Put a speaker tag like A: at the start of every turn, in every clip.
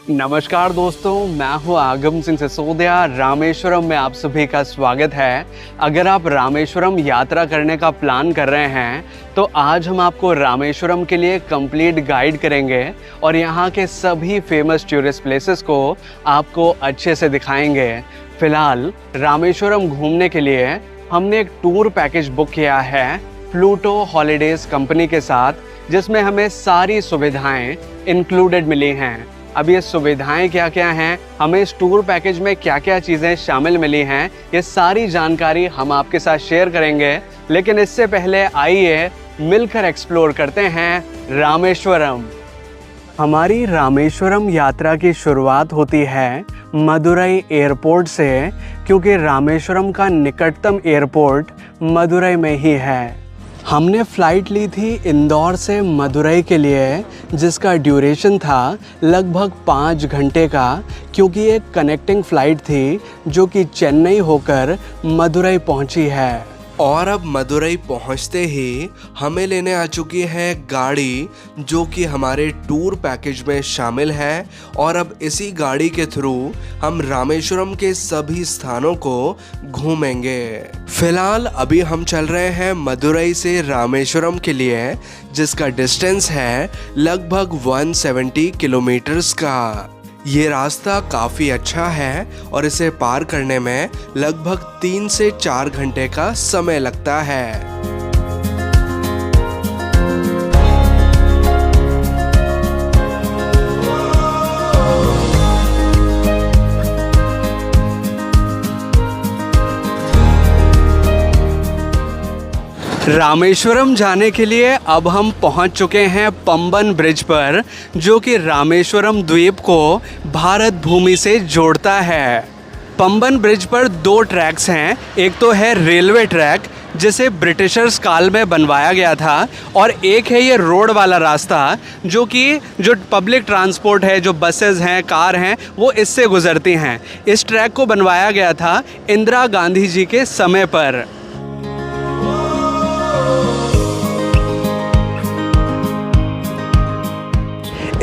A: नमस्कार दोस्तों, मैं हूं आगम सिंह सिसोदिया। रामेश्वरम में आप सभी का स्वागत है। अगर आप रामेश्वरम यात्रा करने का प्लान कर रहे हैं तो आज हम आपको रामेश्वरम के लिए कंप्लीट गाइड करेंगे और यहाँ के सभी फेमस टूरिस्ट प्लेसेस को आपको अच्छे से दिखाएंगे। फिलहाल रामेश्वरम घूमने के लिए हमने एक टूर पैकेज बुक किया है प्लूटो हॉलीडेज़ कंपनी के साथ, जिसमें हमें सारी सुविधाएं इंक्लूडेड मिली हैं। अब ये सुविधाएं क्या क्या हैं, हमें इस टूर पैकेज में क्या क्या चीज़ें शामिल मिली हैं, ये सारी जानकारी हम आपके साथ शेयर करेंगे। लेकिन इससे पहले आइए मिलकर एक्सप्लोर करते हैं रामेश्वरम। हमारी रामेश्वरम यात्रा की शुरुआत होती है मदुरई एयरपोर्ट से, क्योंकि रामेश्वरम का निकटतम एयरपोर्ट मदुरई में ही है। हमने फ़्लाइट ली थी इंदौर से मदुरई के लिए, जिसका ड्यूरेशन था लगभग 5 घंटे का, क्योंकि एक कनेक्टिंग फ़्लाइट थी जो कि चेन्नई होकर मदुरई पहुंची है।
B: और अब मदुरई पहुंचते ही हमें लेने आ चुकी है गाड़ी, जो कि हमारे टूर पैकेज में शामिल है। और अब इसी गाड़ी के थ्रू हम रामेश्वरम के सभी स्थानों को घूमेंगे। फिलहाल अभी हम चल रहे हैं मदुरई से रामेश्वरम के लिए, जिसका डिस्टेंस है लगभग 170 किलोमीटर्स का। ये रास्ता काफ़ी अच्छा है और इसे पार करने में लगभग 3 से 4 घंटे का समय लगता है।
A: रामेश्वरम जाने के लिए अब हम पहुंच चुके हैं पंबन ब्रिज पर, जो कि रामेश्वरम द्वीप को भारत भूमि से जोड़ता है। पंबन ब्रिज पर 2 ट्रैक्स हैं। एक तो है रेलवे ट्रैक, जिसे ब्रिटिशर्स काल में बनवाया गया था, और एक है ये रोड वाला रास्ता, जो पब्लिक ट्रांसपोर्ट है, जो बसेस हैं, कार हैं, वो इससे गुजरती हैं। इस ट्रैक को बनवाया गया था इंदिरा गांधी जी के समय पर।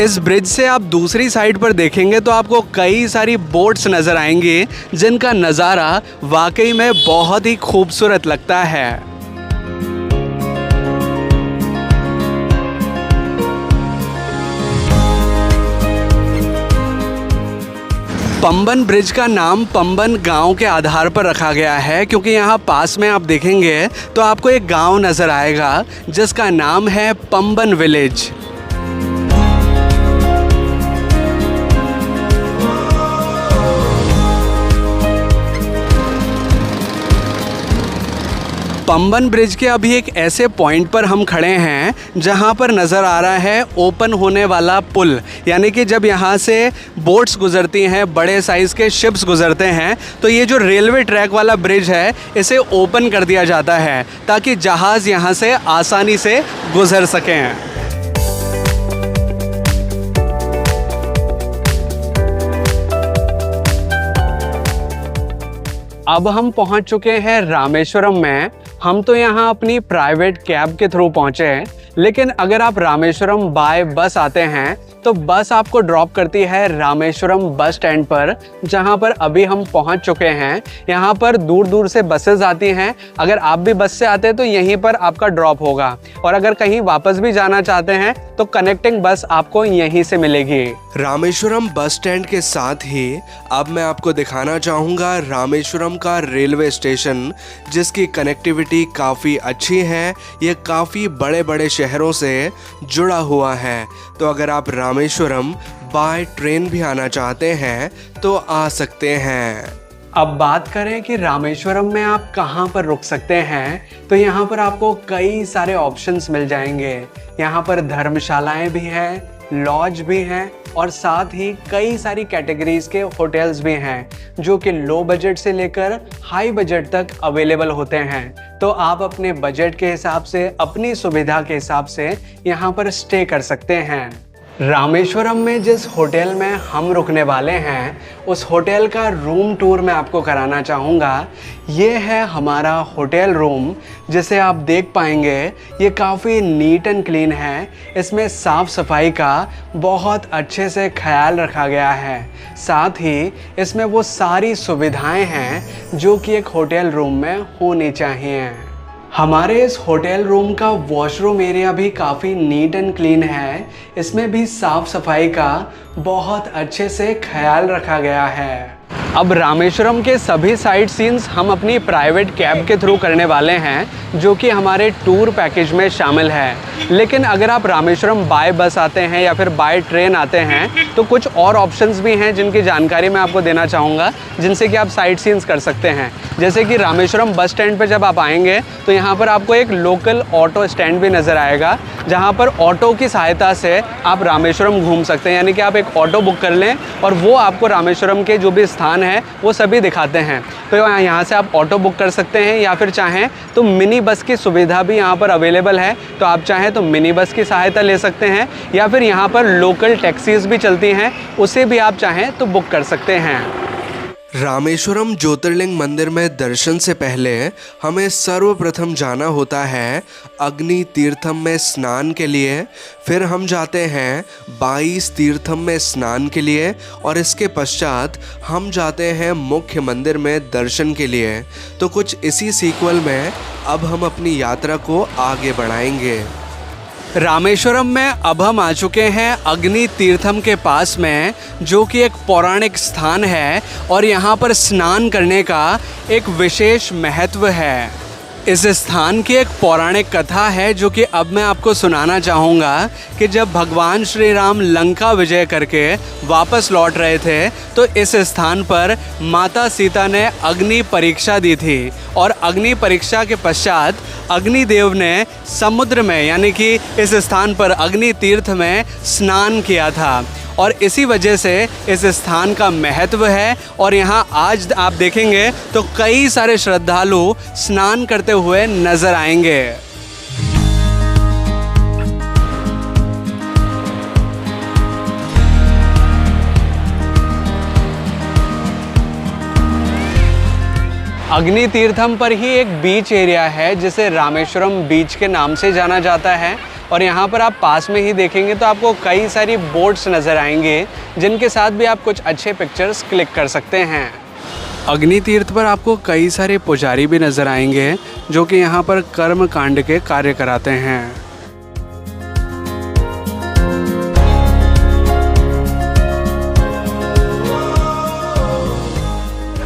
A: इस ब्रिज से आप दूसरी साइड पर देखेंगे तो आपको कई सारी बोट्स नज़र आएंगी, जिनका नज़ारा वाकई में बहुत ही खूबसूरत लगता है। पंबन ब्रिज का नाम पंबन गांव के आधार पर रखा गया है, क्योंकि यहाँ पास में आप देखेंगे तो आपको एक गांव नज़र आएगा जिसका नाम है पंबन विलेज। पंबन ब्रिज के अभी एक ऐसे पॉइंट पर हम खड़े हैं जहां पर नज़र आ रहा है ओपन होने वाला पुल, यानी कि जब यहां से बोट्स गुजरती हैं, बड़े साइज़ के शिप्स गुजरते हैं, तो ये जो रेलवे ट्रैक वाला ब्रिज है इसे ओपन कर दिया जाता है ताकि जहाज़ यहां से आसानी से गुजर सकें। अब हम पहुंच चुके हैं रामेश्वरम में। हम तो यहाँ अपनी प्राइवेट कैब के थ्रू पहुँचे हैं, लेकिन अगर आप रामेश्वरम बाय बस आते हैं तो बस आपको ड्रॉप करती है रामेश्वरम बस स्टैंड पर, जहाँ पर अभी हम पहुँच चुके हैं। यहाँ पर दूर दूर से बसेस आती हैं। अगर आप भी बस से आते हैं तो यहीं पर आपका ड्रॉप होगा, और अगर कहीं वापस भी जाना चाहते हैं तो कनेक्टिंग बस आपको यहीं से मिलेगी।
B: रामेश्वरम बस स्टैंड के साथ ही अब मैं आपको दिखाना चाहूँगा रामेश्वरम का रेलवे स्टेशन, जिसकी कनेक्टिविटी काफ़ी अच्छी है। ये काफ़ी बड़े बड़े शहरों से जुड़ा हुआ है। तो अगर आप रामेश्वरम बाय ट्रेन भी आना चाहते हैं तो आ सकते हैं।
A: अब बात करें कि रामेश्वरम में आप कहाँ पर रुक सकते हैं, तो यहाँ पर आपको कई सारे ऑप्शंस मिल जाएंगे। यहाँ पर धर्मशालाएं भी हैं, लॉज भी हैं, और साथ ही कई सारी कैटेगरीज के होटल्स भी हैं, जो कि लो बजट से लेकर हाई बजट तक अवेलेबल होते हैं। तो आप अपने बजट के हिसाब से, अपनी सुविधा के हिसाब से यहाँ पर स्टे कर सकते हैं। रामेश्वरम में जिस होटल में हम रुकने वाले हैं उस होटल का रूम टूर मैं आपको कराना चाहूँगा। ये है हमारा होटल रूम, जिसे आप देख पाएंगे ये काफ़ी नीट एंड क्लीन है। इसमें साफ़ सफाई का बहुत अच्छे से ख्याल रखा गया है। साथ ही इसमें वो सारी सुविधाएं हैं जो कि एक होटल रूम में होनी चाहिए। हमारे इस होटल रूम का वॉशरूम एरिया भी काफ़ी नीट एंड क्लीन है। इसमें भी साफ़ सफाई का बहुत अच्छे से ख्याल रखा गया है। अब रामेश्वरम के सभी साइट सीन्स हम अपनी प्राइवेट कैब के थ्रू करने वाले हैं, जो कि हमारे टूर पैकेज में शामिल है। लेकिन अगर आप रामेश्वरम बाय बस आते हैं या फिर बाय ट्रेन आते हैं तो कुछ और ऑप्शंस भी हैं जिनकी जानकारी मैं आपको देना चाहूँगा, जिनसे कि आप साइट सीन्स कर सकते हैं। जैसे कि रामेश्वरम बस स्टैंड पर जब आप आएंगे तो यहाँ पर आपको एक लोकल ऑटो स्टैंड भी नज़र आएगा, जहाँ पर ऑटो की सहायता से आप रामेश्वरम घूम सकते हैं। यानी कि आप एक ऑटो बुक कर लें और वो आपको रामेश्वरम के जो भी स्थान है वो सभी दिखाते हैं। तो यहाँ से आप ऑटो बुक कर सकते हैं, या फिर चाहें तो मिनी बस की सुविधा भी यहाँ पर अवेलेबल है। तो आप चाहें तो मिनी बस की सहायता ले सकते हैं, या फिर यहाँ पर लोकल टैक्सीज भी चलती हैं, उसे भी आप चाहें तो बुक कर सकते हैं।
B: रामेश्वरम ज्योतिर्लिंग मंदिर में दर्शन से पहले हमें सर्वप्रथम जाना होता है अग्नि तीर्थम में स्नान के लिए। फिर हम जाते हैं 22 तीर्थम में स्नान के लिए, और इसके पश्चात हम जाते हैं मुख्य मंदिर में दर्शन के लिए। तो कुछ इसी सीक्वल में अब हम अपनी यात्रा को आगे बढ़ाएंगे।
A: रामेश्वरम में अब हम आ चुके हैं अग्नि तीर्थम के पास में, जो कि एक पौराणिक स्थान है और यहाँ पर स्नान करने का एक विशेष महत्व है। इस स्थान की एक पौराणिक कथा है जो कि अब मैं आपको सुनाना चाहूँगा कि जब भगवान श्री राम लंका विजय करके वापस लौट रहे थे तो इस स्थान पर माता सीता ने अग्नि परीक्षा दी थी, और अग्नि परीक्षा के पश्चात अग्निदेव ने समुद्र में यानी कि इस स्थान पर अग्नि तीर्थ में स्नान किया था। और इसी वजह से इस स्थान का महत्व है, और यहाँ आज आप देखेंगे तो कई सारे श्रद्धालु स्नान करते हुए नजर आएंगे। अग्नि तीर्थम पर ही एक बीच एरिया है जिसे रामेश्वरम बीच के नाम से जाना जाता है, और यहाँ पर आप पास में ही देखेंगे तो आपको कई सारी बोट्स नज़र आएंगे जिनके साथ भी आप कुछ अच्छे पिक्चर्स क्लिक कर सकते हैं। अग्नि तीर्थ पर आपको कई सारे पुजारी भी नज़र आएंगे जो कि यहाँ पर कर्म कांड के कार्य कराते हैं।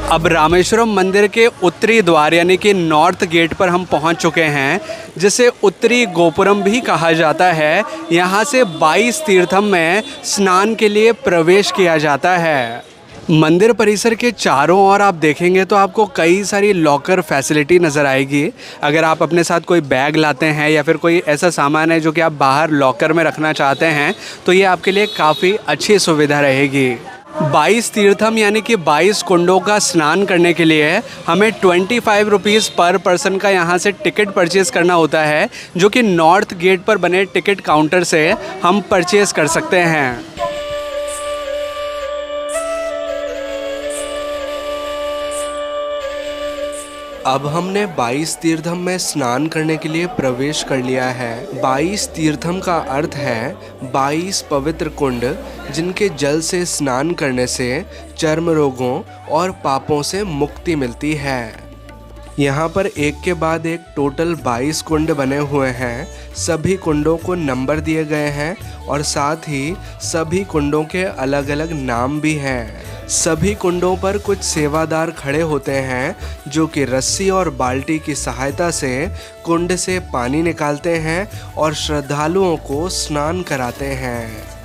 A: अब रामेश्वरम मंदिर के उत्तरी द्वार यानी कि नॉर्थ गेट पर हम पहुंच चुके हैं, जिसे उत्तरी गोपुरम भी कहा जाता है। यहां से 22 तीर्थम में स्नान के लिए प्रवेश किया जाता है। मंदिर परिसर के चारों ओर आप देखेंगे तो आपको कई सारी लॉकर फैसिलिटी नज़र आएगी। अगर आप अपने साथ कोई बैग लाते हैं या फिर कोई ऐसा सामान है जो कि आप बाहर लॉकर में रखना चाहते हैं तो ये आपके लिए काफ़ी अच्छी सुविधा रहेगी। 22 तीर्थम यानी कि 22 कुंडों का स्नान करने के लिए हमें 25 रुपीज़ पर पर्सन का यहाँ से टिकट परचेज़ करना होता है, जो कि नॉर्थ गेट पर बने टिकट काउंटर से हम परचेज़ कर सकते हैं।
B: अब हमने 22 तीर्थम में स्नान करने के लिए प्रवेश कर लिया है। 22 तीर्थम का अर्थ है 22 पवित्र कुंड, जिनके जल से स्नान करने से चर्म रोगों और पापों से मुक्ति मिलती है। यहाँ पर एक के बाद एक टोटल 22 कुंड बने हुए हैं। सभी कुंडों को नंबर दिए गए हैं और साथ ही सभी कुंडों के अलग अलग नाम भी हैं। सभी कुंडों पर कुछ सेवादार खड़े होते हैं जो कि रस्सी और बाल्टी की सहायता से कुंड से पानी निकालते हैं और श्रद्धालुओं को स्नान कराते हैं।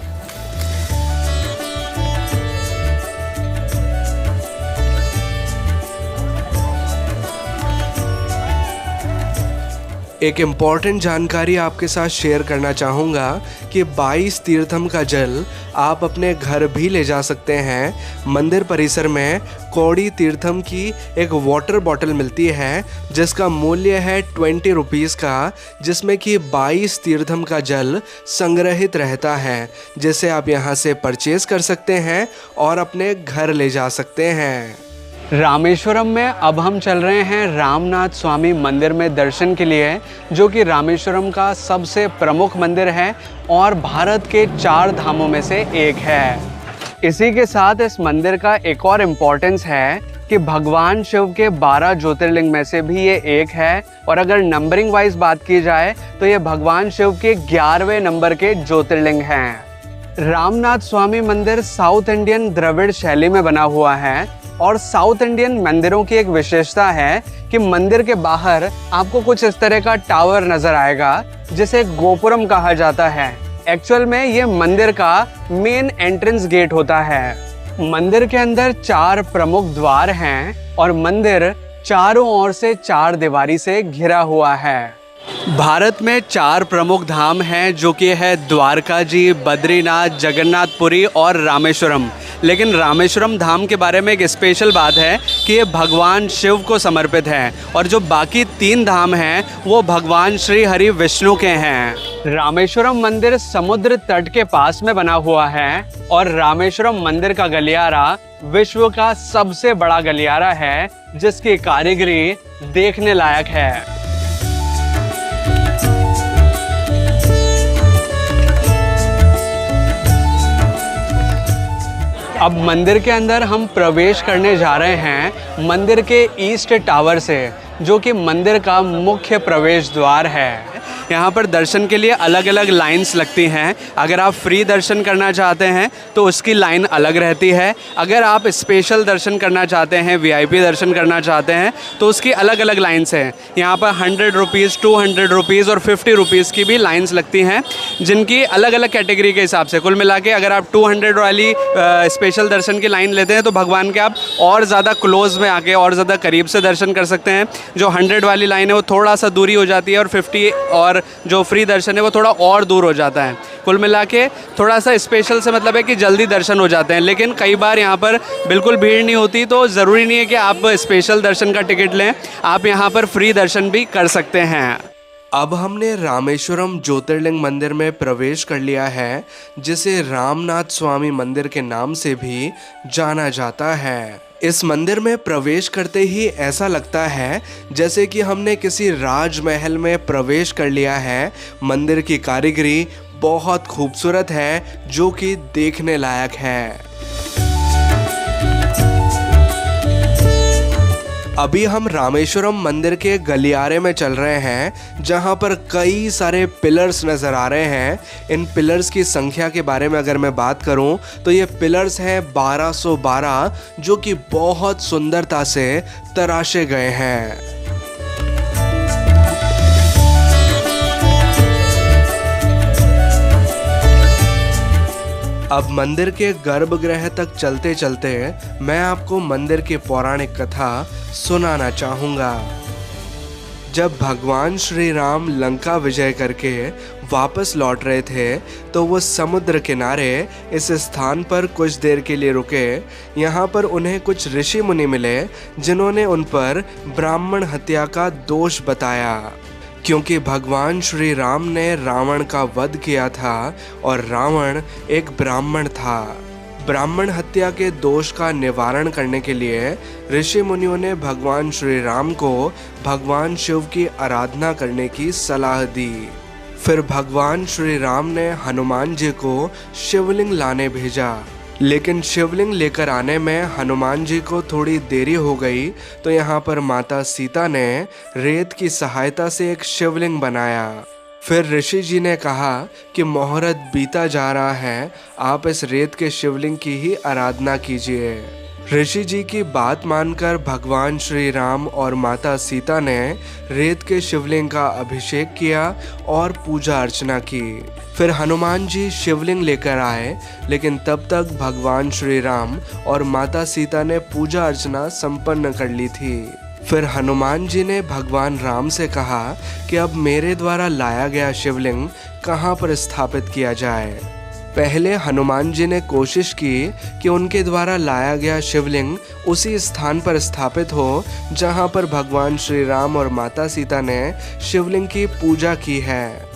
B: एक इम्पॉर्टेंट जानकारी आपके साथ शेयर करना चाहूँगा कि 22 तीर्थम का जल आप अपने घर भी ले जा सकते हैं। मंदिर परिसर में कौड़ी तीर्थम की एक वाटर बॉटल मिलती है जिसका मूल्य है 20 रुपीज़ का, जिसमें कि 22 तीर्थम का जल संग्रहित रहता है, जिसे आप यहाँ से परचेज कर सकते हैं और अपने घर ले जा सकते हैं।
A: रामेश्वरम में अब हम चल रहे हैं रामनाथ स्वामी मंदिर में दर्शन के लिए, जो कि रामेश्वरम का सबसे प्रमुख मंदिर है और भारत के 4 धामों में से एक है। इसी के साथ इस मंदिर का एक और इम्पोर्टेंस है कि भगवान शिव के 12 ज्योतिर्लिंग में से भी ये एक है, और अगर नंबरिंग वाइज बात की जाए तो ये भगवान शिव के 11वें नंबर के ज्योतिर्लिंग हैं। रामनाथ स्वामी मंदिर साउथ इंडियन द्रविड़ शैली में बना हुआ है, और साउथ इंडियन मंदिरों की एक विशेषता है कि मंदिर के बाहर आपको कुछ इस तरह का टावर नजर आएगा जिसे गोपुरम कहा जाता है। एक्चुअल में ये मंदिर का मेन एंट्रेंस गेट होता है। मंदिर के अंदर 4 प्रमुख द्वार हैं और मंदिर चारों ओर से 4 दीवारी से घिरा हुआ है। भारत में 4 प्रमुख धाम हैं, जो कि है द्वारका जी, बद्रीनाथ, जगन्नाथपुरी और रामेश्वरम। लेकिन रामेश्वरम धाम के बारे में एक स्पेशल बात है कि ये भगवान शिव को समर्पित है, और जो बाकी 3 धाम हैं वो भगवान श्री हरि विष्णु के हैं। रामेश्वरम मंदिर समुद्र तट के पास में बना हुआ है, और रामेश्वरम मंदिर का गलियारा विश्व का सबसे बड़ा गलियारा है, जिसकी कारीगरी देखने लायक है। अब मंदिर के अंदर हम प्रवेश करने जा रहे हैं मंदिर के ईस्ट टावर से, जो कि मंदिर का मुख्य प्रवेश द्वार है। यहाँ पर दर्शन के लिए अलग अलग लाइंस लगती हैं। अगर आप फ्री दर्शन करना चाहते हैं तो उसकी लाइन अलग रहती है। अगर आप स्पेशल दर्शन करना चाहते हैं, VIP दर्शन करना चाहते हैं, तो उसकी अलग अलग लाइंस हैं। यहाँ पर 100 रुपीज़, 200 रुपीज़ और 50 रुपीज़ की भी लाइंस लगती हैं, जिनकी अलग अलग कैटेगरी के हिसाब से। कुल मिला के अगर आप 200 वाली स्पेशल दर्शन की लाइन लेते हैं तो भगवान के आप और ज़्यादा क्लोज में आके और ज़्यादा करीब से दर्शन कर सकते हैं। जो 100 वाली लाइन है वो थोड़ा सा दूरी हो जाती है, और 50 और जो फ्री दर्शन है वो थोड़ा और दूर हो जाता है। कुल मिला के थोड़ा सा स्पेशल से मतलब है कि जल्दी दर्शन हो जाते हैं, लेकिन कई बार यहाँ पर बिल्कुल भीड़ नहीं होती, तो ज़रूरी नहीं है कि आप स्पेशल दर्शन का टिकट लें, आप यहाँ पर फ्री दर्शन भी कर सकते हैं।
B: अब हमने रामेश्वरम ज्योतिर्लिंग मंदिर में प्रवेश कर लिया है, जिसे रामनाथ स्वामी मंदिर के नाम से भी जाना जाता है। इस मंदिर में प्रवेश करते ही ऐसा लगता है जैसे कि हमने किसी राजमहल में प्रवेश कर लिया है। मंदिर की कारीगरी बहुत खूबसूरत है, जो कि देखने लायक है। अभी हम रामेश्वरम मंदिर के गलियारे में चल रहे हैं, जहां पर कई सारे पिलर्स नज़र आ रहे हैं। इन पिलर्स की संख्या के बारे में अगर मैं बात करूं तो ये पिलर्स हैं 1212, जो कि बहुत सुंदरता से तराशे गए हैं। अब मंदिर के गर्भगृह तक चलते चलते मैं आपको मंदिर की पौराणिक कथा सुनाना चाहूँगा। जब भगवान श्री राम लंका विजय करके वापस लौट रहे थे तो वो समुद्र किनारे इस स्थान पर कुछ देर के लिए रुके। यहाँ पर उन्हें कुछ ऋषि मुनि मिले, जिन्होंने उन पर ब्राह्मण हत्या का दोष बताया, क्योंकि भगवान श्री राम ने रावण का वध किया था और रावण एक ब्राह्मण था। ब्राह्मण हत्या के दोष का निवारण करने के लिए ऋषि मुनियों ने भगवान श्री राम को भगवान शिव की आराधना करने की सलाह दी। फिर भगवान श्री राम ने हनुमान जी को शिवलिंग लाने भेजा, लेकिन शिवलिंग लेकर आने में हनुमान जी को थोड़ी देरी हो गई, तो यहाँ पर माता सीता ने रेत की सहायता से एक शिवलिंग बनाया। फिर ऋषि जी ने कहा कि मुहूर्त बीता जा रहा है, आप इस रेत के शिवलिंग की ही आराधना कीजिए। ऋषि जी की बात मानकर भगवान श्री राम और माता सीता ने रेत के शिवलिंग का अभिषेक किया और पूजा अर्चना की। फिर हनुमान जी शिवलिंग लेकर आए, लेकिन तब तक भगवान श्री राम और माता सीता ने पूजा अर्चना संपन्न कर ली थी। फिर हनुमान जी ने भगवान राम से कहा कि अब मेरे द्वारा लाया गया शिवलिंग कहाँ पर स्थापित किया जाए। पहले हनुमान जी ने कोशिश की कि उनके द्वारा लाया गया शिवलिंग उसी स्थान पर स्थापित हो जहाँ पर भगवान श्री राम और माता सीता ने शिवलिंग की पूजा की है।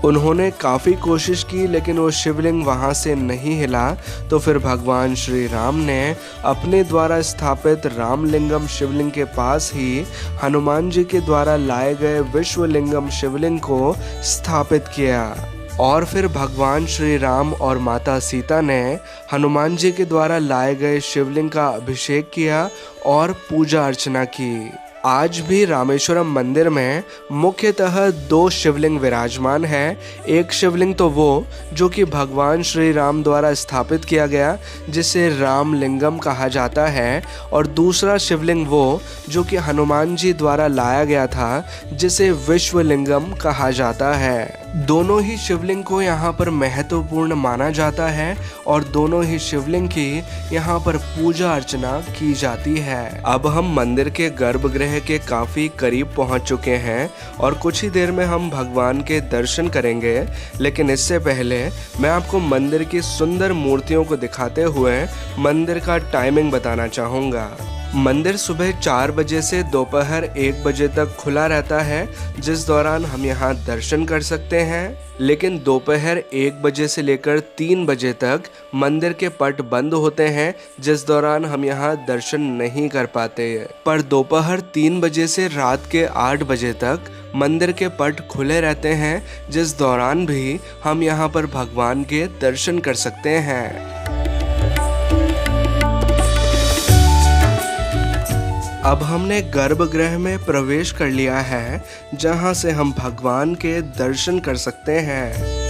B: उन्होंने काफ़ी कोशिश की लेकिन वो शिवलिंग वहाँ से नहीं हिला। तो फिर भगवान श्री राम ने अपने द्वारा स्थापित रामलिंगम शिवलिंग के पास ही हनुमान जी के द्वारा लाए गए विश्वलिंगम शिवलिंग को स्थापित किया। और फिर भगवान श्री राम और माता सीता ने हनुमान जी के द्वारा लाए गए शिवलिंग का अभिषेक किया और पूजा अर्चना की। आज भी रामेश्वरम मंदिर में मुख्यतः 2 शिवलिंग विराजमान है। एक शिवलिंग तो वो जो कि भगवान श्री राम द्वारा स्थापित किया गया जिसे रामलिंगम कहा जाता है, और दूसरा शिवलिंग वो जो कि हनुमान जी द्वारा लाया गया था जिसे विश्वलिंगम कहा जाता है। दोनों ही शिवलिंग को यहाँ पर महत्वपूर्ण माना जाता है और दोनों ही शिवलिंग की यहाँ पर पूजा अर्चना की जाती है। अब हम मंदिर के गर्भगृह के काफ़ी करीब पहुँच चुके हैं और कुछ ही देर में हम भगवान के दर्शन करेंगे। लेकिन इससे पहले मैं आपको मंदिर की सुंदर मूर्तियों को दिखाते हुए मंदिर का टाइमिंग बताना चाहूँगा। मंदिर सुबह 4 बजे से दोपहर 1 बजे तक खुला रहता है, जिस दौरान हम यहाँ दर्शन कर सकते हैं। लेकिन दोपहर 1 बजे से लेकर 3 बजे तक मंदिर के पट बंद होते हैं, जिस दौरान हम यहाँ दर्शन नहीं कर पाते। पर दोपहर 3 बजे से रात के 8 बजे तक मंदिर के पट खुले रहते हैं, जिस दौरान भी हम यहाँ पर भगवान के दर्शन कर सकते हैं। अब हमने गर्भगृह में प्रवेश कर लिया है, जहां से हम भगवान के दर्शन कर सकते हैं।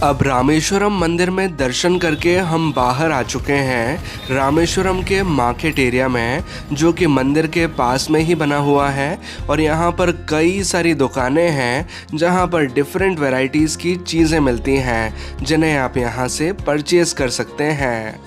B: अब रामेश्वरम मंदिर में दर्शन करके हम बाहर आ चुके हैं रामेश्वरम के मार्केट एरिया में, जो कि मंदिर के पास में ही बना हुआ है। और यहाँ पर कई सारी दुकानें हैं जहाँ पर डिफरेंट वैरायटीज़ की चीज़ें मिलती हैं, जिन्हें आप यहाँ से परचेज़ कर सकते हैं।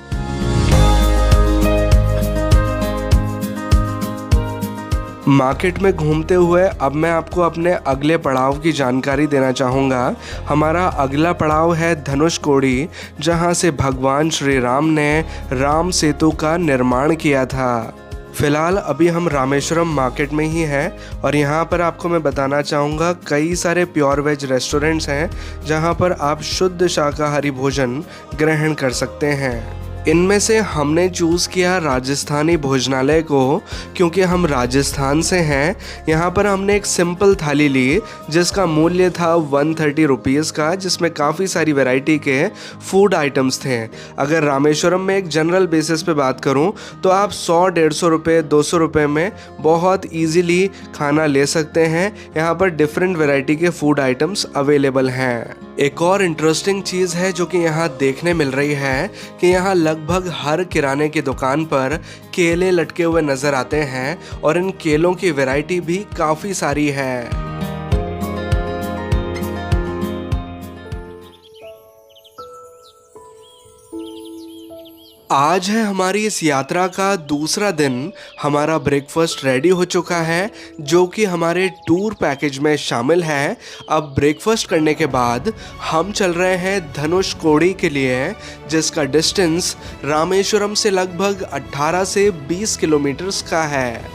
B: मार्केट में घूमते हुए अब मैं आपको अपने अगले पड़ाव की जानकारी देना चाहूँगा। हमारा अगला पड़ाव है धनुषकोडी, जहाँ से भगवान श्री राम ने राम सेतु का निर्माण किया था। फिलहाल अभी हम रामेश्वरम मार्केट में ही हैं और यहाँ पर आपको मैं बताना चाहूँगा कई सारे प्योर वेज रेस्टोरेंट्स हैं जहाँ पर आप शुद्ध शाकाहारी भोजन ग्रहण कर सकते हैं। इनमें से हमने चूज़ किया राजस्थानी भोजनालय को, क्योंकि हम राजस्थान से हैं। यहाँ पर हमने एक सिंपल थाली ली जिसका मूल्य था 130 रुपीज़ का, जिसमें काफ़ी सारी वैरायटी के फूड आइटम्स थे। अगर रामेश्वरम में एक जनरल बेसिस पे बात करूँ तो आप 100-150 रुपये 200 रुपये में बहुत ईजीली खाना ले सकते हैं। यहाँ पर डिफरेंट वैरायटी के फूड आइटम्स अवेलेबल हैं। एक और इंटरेस्टिंग चीज़ है जो कि यहाँ देखने मिल रही है कि यहाँ लगभग हर किराने की दुकान पर केले लटके हुए नज़र आते हैं और इन केलों की वैरायटी भी काफ़ी सारी है। आज है हमारी इस यात्रा का दूसरा दिन। हमारा ब्रेकफास्ट रेडी हो चुका है जो कि हमारे टूर पैकेज में शामिल है। अब ब्रेकफास्ट करने के बाद हम चल रहे हैं धनुषकोडी के लिए, जिसका डिस्टेंस रामेश्वरम से लगभग 18 से 20 किलोमीटर्स का है।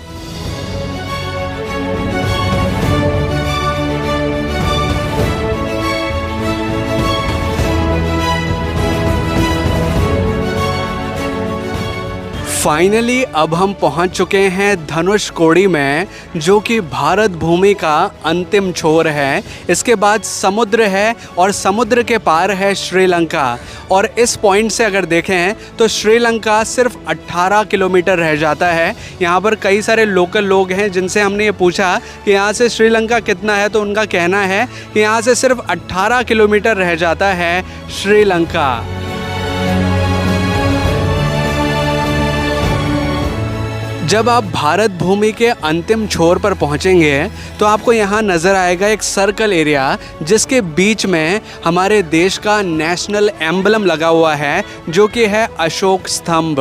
A: फाइनली अब हम पहुंच चुके हैं धनुषकोडी में, जो कि भारत भूमि का अंतिम छोर है। इसके बाद समुद्र है और समुद्र के पार है श्रीलंका। और इस पॉइंट से अगर देखें तो श्रीलंका सिर्फ 18 किलोमीटर रह जाता है। यहाँ पर कई सारे लोकल लोग हैं जिनसे हमने ये पूछा कि यहाँ से श्रीलंका कितना है, तो उनका कहना है कि यहाँ से सिर्फ 18 किलोमीटर रह जाता है श्रीलंका। जब आप भारत भूमि के अंतिम छोर पर पहुंचेंगे तो आपको यहाँ नज़र आएगा एक सर्कल एरिया, जिसके बीच में हमारे देश का नेशनल एम्बलम लगा हुआ है, जो कि है अशोक स्तंभ।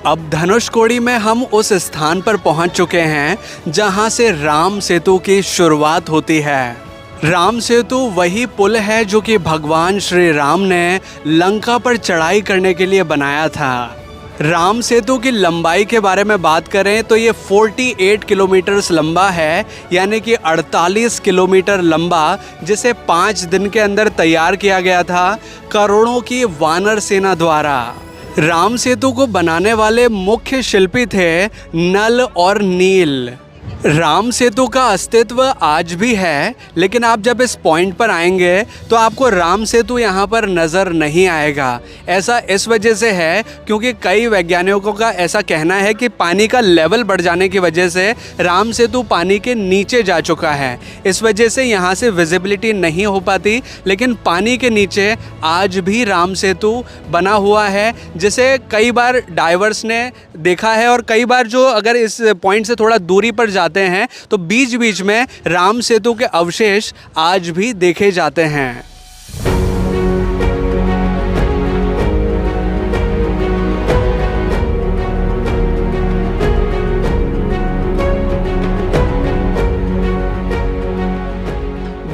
A: अब धनुषकोडी में हम उस स्थान पर पहुंच चुके हैं जहां से राम सेतु की शुरुआत होती है। राम सेतु वही पुल है जो कि भगवान श्री राम ने लंका पर चढ़ाई करने के लिए बनाया था। राम सेतु की लंबाई के बारे में बात करें तो ये 48 किलोमीटर लंबा है, यानी कि 48 किलोमीटर लंबा, जिसे 5 दिन के अंदर तैयार किया गया था करोड़ों की वानर सेना द्वारा। राम सेतु को बनाने वाले मुख्य शिल्पी थे नल और नील। राम सेतु का अस्तित्व आज भी है, लेकिन आप जब इस पॉइंट पर आएंगे तो आपको राम सेतु यहाँ पर नज़र नहीं आएगा। ऐसा इस वजह से है क्योंकि कई वैज्ञानिकों का ऐसा कहना है कि पानी का लेवल बढ़ जाने की वजह से राम सेतु पानी के नीचे जा चुका है। इस वजह से यहाँ से विजिबिलिटी नहीं हो पाती, लेकिन पानी के नीचे आज भी राम सेतु बना हुआ है, जिसे कई बार डाइवर्स ने देखा है। और कई बार जो अगर इस पॉइंट से थोड़ा दूरी पर जाते हैं तो बीच बीच में राम सेतु के अवशेष आज भी देखे जाते हैं।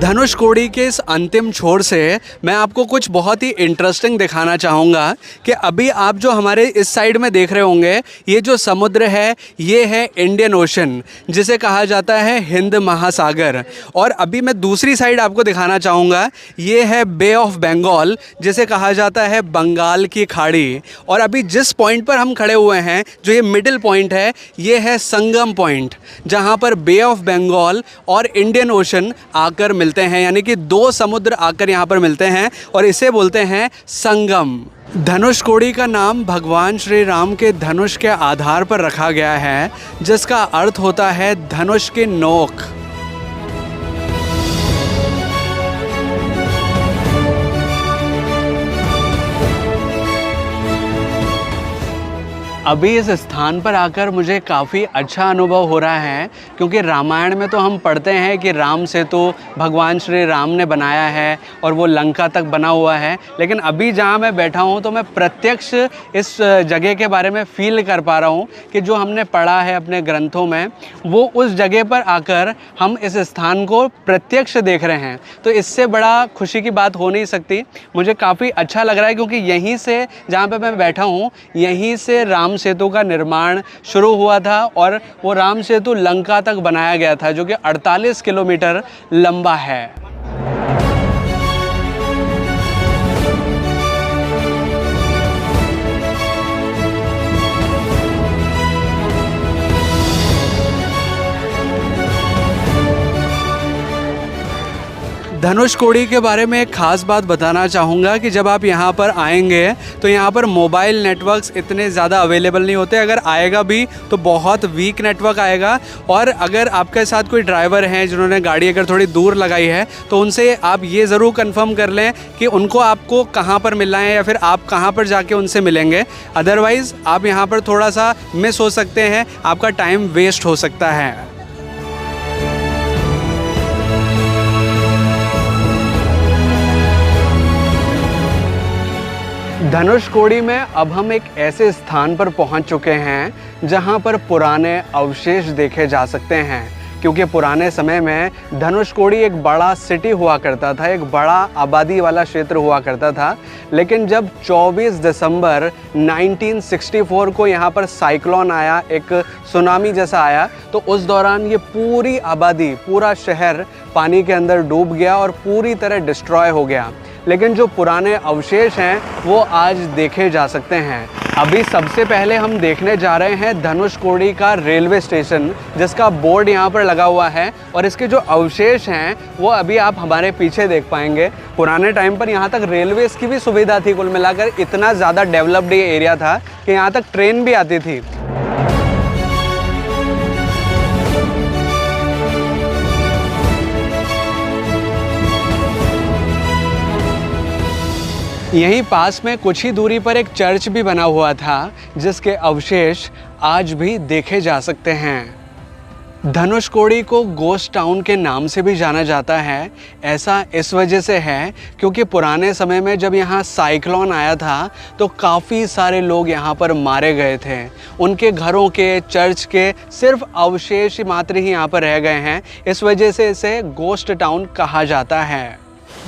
A: धनुषकोडी के इस अंतिम छोर से मैं आपको कुछ बहुत ही इंटरेस्टिंग दिखाना चाहूँगा कि अभी आप जो हमारे इस साइड में देख रहे होंगे, ये जो समुद्र है ये है इंडियन ओशन, जिसे कहा जाता है हिंद महासागर। और अभी मैं दूसरी साइड आपको दिखाना चाहूँगा, ये है बे ऑफ बंगाल, जिसे कहा जाता है बंगाल की खाड़ी। और अभी जिस पॉइंट पर हम खड़े हुए हैं, जो ये मिडिल पॉइंट है, ये है संगम पॉइंट, जहाँ पर बे ऑफ बंगाल और इंडियन ओशन आकर मिलते हैं, यानी कि दो समुद्र आकर यहाँ पर मिलते हैं और इसे बोलते हैं संगम। धनुषकोडी का नाम भगवान श्री राम के धनुष के आधार पर रखा गया है, जिसका अर्थ होता है धनुष की नोक। अभी इस स्थान पर आकर मुझे काफ़ी अच्छा अनुभव हो रहा है, क्योंकि रामायण में तो हम पढ़ते हैं कि राम सेतु भगवान श्री राम ने बनाया है और वो लंका तक बना हुआ है, लेकिन अभी जहाँ मैं बैठा हूँ तो मैं प्रत्यक्ष इस जगह के बारे में फील कर पा रहा हूँ कि जो हमने पढ़ा है अपने ग्रंथों में, वो उस जगह पर आकर हम इस स्थान को प्रत्यक्ष देख रहे हैं। तो इससे बड़ा खुशी की बात हो नहीं सकती। मुझे काफ़ी अच्छा लग रहा है, क्योंकि यहीं से, जहाँ पर मैं बैठा हूँ, यहीं से राम सेतु का निर्माण शुरू हुआ था और वो राम सेतु लंका तक बनाया गया था, जो कि 48 किलोमीटर लंबा है। धनुषकोडी के बारे में एक ख़ास बात बताना चाहूँगा कि जब आप यहाँ पर आएंगे तो यहाँ पर मोबाइल नेटवर्क्स इतने ज़्यादा अवेलेबल नहीं होते। अगर आएगा भी तो बहुत वीक नेटवर्क आएगा। और अगर आपके साथ कोई ड्राइवर हैं जिन्होंने गाड़ी अगर थोड़ी दूर लगाई है, तो उनसे आप ये ज़रूर कंफर्म कर लें कि उनको आपको कहाँ पर मिलना है या फिर आप कहाँ पर जाके उनसे मिलेंगे। अदरवाइज़ आप यहाँ पर थोड़ा सा मिस हो सकते हैं, आपका टाइम वेस्ट हो सकता है। धनुषकोडी में अब हम एक ऐसे स्थान पर पहुंच चुके हैं जहां पर पुराने अवशेष देखे जा सकते हैं, क्योंकि पुराने समय में धनुषकोडी एक बड़ा सिटी हुआ करता था, एक बड़ा आबादी वाला क्षेत्र हुआ करता था। लेकिन जब 24 दिसंबर 1964 को यहाँ पर साइक्लोन आया, एक सुनामी जैसा आया, तो उस दौरान ये पूरी आबादी, पूरा शहर पानी के अंदर डूब गया और पूरी तरह डिस्ट्रॉय हो गया। लेकिन जो पुराने अवशेष हैं वो आज देखे जा सकते हैं। अभी सबसे पहले हम देखने जा रहे हैं धनुषकोडी का रेलवे स्टेशन, जिसका बोर्ड यहाँ पर लगा हुआ है, और इसके जो अवशेष हैं वो अभी आप हमारे पीछे देख पाएंगे। पुराने टाइम पर यहाँ तक रेलवेज़ की भी सुविधा थी। कुल मिलाकर इतना ज़्यादा डेवलप्ड ये एरिया था कि यहाँ तक ट्रेन भी आती थी। यहीं पास में कुछ ही दूरी पर एक चर्च भी बना हुआ था जिसके अवशेष आज भी देखे जा सकते हैं। धनुषकोडी को गोस्ट टाउन के नाम से भी जाना जाता है। ऐसा इस वजह से है क्योंकि पुराने समय में जब यहाँ साइक्लोन आया था तो काफ़ी सारे लोग यहाँ पर मारे गए थे। उनके घरों के, चर्च के सिर्फ अवशेष मात्र ही यहाँ पर रह गए हैं। इस वजह से इसे गोस्ट टाउन कहा जाता है।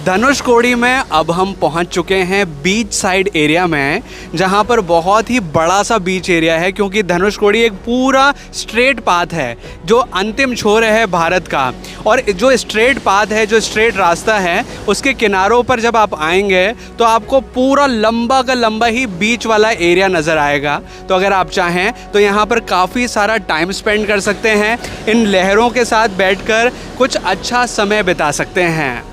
A: धनुषकोडी में अब हम पहुंच चुके हैं बीच साइड एरिया में, जहां पर बहुत ही बड़ा सा बीच एरिया है क्योंकि धनुषकोडी एक पूरा स्ट्रेट पाथ है जो अंतिम छोर है भारत का। और जो स्ट्रेट पाथ है, जो स्ट्रेट रास्ता है, उसके किनारों पर जब आप आएंगे तो आपको पूरा लंबा का लंबा ही बीच वाला एरिया नज़र आएगा। तो अगर आप चाहें तो यहाँ पर काफ़ी सारा टाइम स्पेंड कर सकते हैं, इन लहरों के साथ बैठकर कुछ अच्छा समय बिता सकते हैं।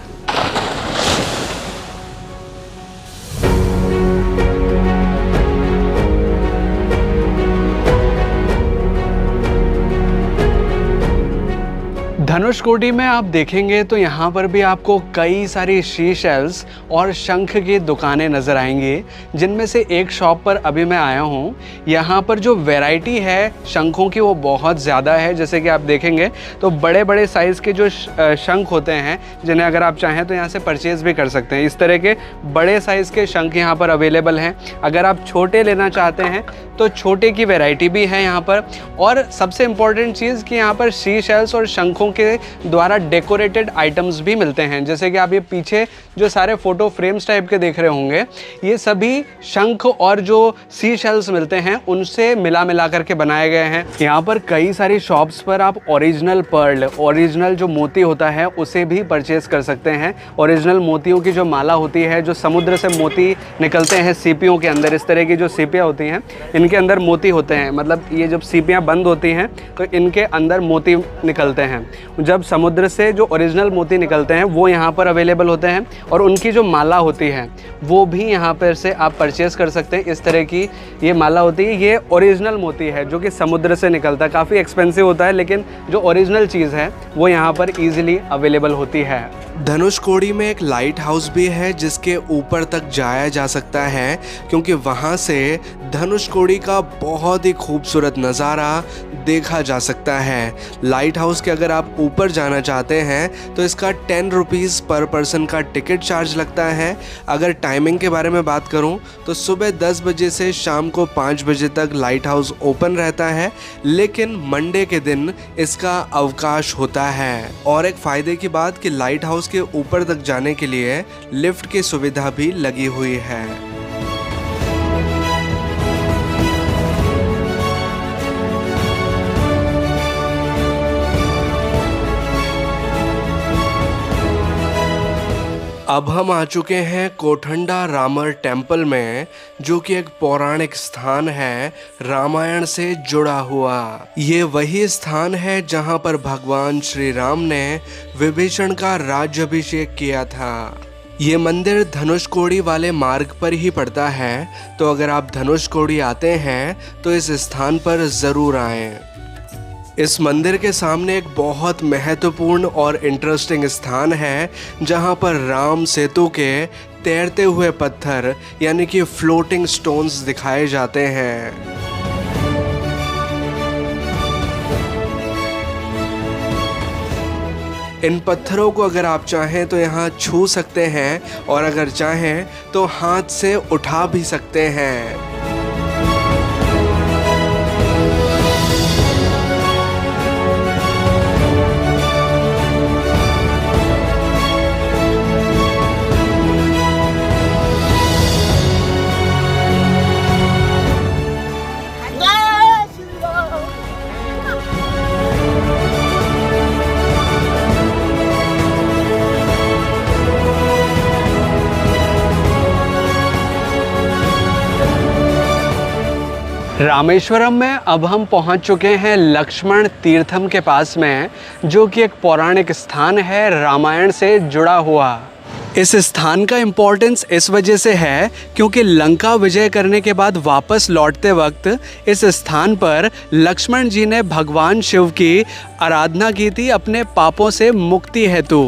A: धनुषकोडी में आप देखेंगे तो यहाँ पर भी आपको कई सारी शी शेल्स और शंख की दुकानें नज़र आएंगी, जिनमें से एक शॉप पर अभी मैं आया हूँ। यहाँ पर जो वैरायटी है शंखों की वो बहुत ज़्यादा है। जैसे कि आप देखेंगे तो बड़े बड़े साइज़ के जो शंख होते हैं, जिन्हें अगर आप चाहें तो यहाँ से परचेज़ भी कर सकते हैं। इस तरह के बड़े साइज़ के शंख यहाँ पर अवेलेबल हैं। अगर आप छोटे लेना चाहते हैं तो छोटे की वैरायटी भी है यहाँ पर। और सबसे इम्पॉर्टेंट चीज़ कि यहाँ पर शी शेल्स और शंखों के द्वारा डेकोरेटेड आइटम्स भी मिलते हैं। जैसे कि आप ये पीछे जो सारे फोटो फ्रेम्स टाइप के देख रहे होंगे, ये सभी शंख और जो सी शेल्स मिलते हैं उनसे मिला करके बनाए गए हैं। यहाँ पर कई सारी शॉप्स पर आप ओरिजिनल पर्ल, ओरिजिनल जो मोती होता है उसे भी परचेज कर सकते हैं। ओरिजिनल मोतियों की जो माला होती है, जो समुद्र से मोती निकलते हैं सीपियों के अंदर, इस तरह की जो सीपियाँ होती हैं इनके अंदर मोती होते हैं। मतलब ये जब सीपियाँ बंद होती हैं तो इनके अंदर मोती निकलते हैं। जब समुद्र से जो ओरिजिनल मोती निकलते हैं वो यहाँ पर अवेलेबल होते हैं और उनकी जो माला होती है वो भी यहाँ पर से आप परचेज़ कर सकते हैं। इस तरह की ये माला होती है, ये ओरिजिनल मोती है जो कि समुद्र से निकलता है। काफ़ी एक्सपेंसिव होता है लेकिन जो ओरिजिनल चीज़ है वो यहाँ पर ईजिली अवेलेबल होती है।
B: धनुषकोडी में एक लाइट हाउस भी है जिसके ऊपर तक जाया जा सकता है क्योंकि वहाँ से धनुषकोडी का बहुत ही खूबसूरत नज़ारा देखा जा सकता है। लाइट हाउस के अगर आप ऊपर जाना चाहते हैं तो इसका 10 रुपीज़ पर पर्सन का टिकट चार्ज लगता है। अगर टाइमिंग के बारे में बात करूं तो सुबह 10 बजे से शाम को 5 बजे तक लाइट हाउस ओपन रहता है, लेकिन मंडे के दिन इसका अवकाश होता है। और एक फ़ायदे की बात कि लाइट हाउस के ऊपर तक जाने के लिए लिफ्ट की सुविधा भी लगी हुई है। अब हम आ चुके हैं कोठंडा रामर टेम्पल में, जो कि एक पौराणिक स्थान है रामायण से जुड़ा हुआ। ये वही स्थान है जहां पर भगवान श्री राम ने विभीषण का राज्याभिषेक किया था। ये मंदिर धनुषकोडी वाले मार्ग पर ही पड़ता है, तो अगर आप धनुषकोडी आते हैं तो इस स्थान पर ज़रूर आएं। इस मंदिर के सामने एक बहुत महत्वपूर्ण और इंटरेस्टिंग स्थान है जहां पर राम सेतु के तैरते हुए पत्थर यानी कि फ्लोटिंग स्टोन्स दिखाए जाते हैं। इन पत्थरों को अगर आप चाहें तो यहाँ छू सकते हैं और अगर चाहें तो हाथ से उठा भी सकते हैं।
A: रामेश्वरम में अब हम पहुंच चुके हैं लक्ष्मण तीर्थम के पास में, जो कि एक पौराणिक स्थान है रामायण से जुड़ा हुआ। इस स्थान का इम्पोर्टेंस इस वजह से है क्योंकि लंका विजय करने के बाद वापस लौटते वक्त इस स्थान पर लक्ष्मण जी ने भगवान शिव की आराधना की थी अपने पापों से मुक्ति हेतु।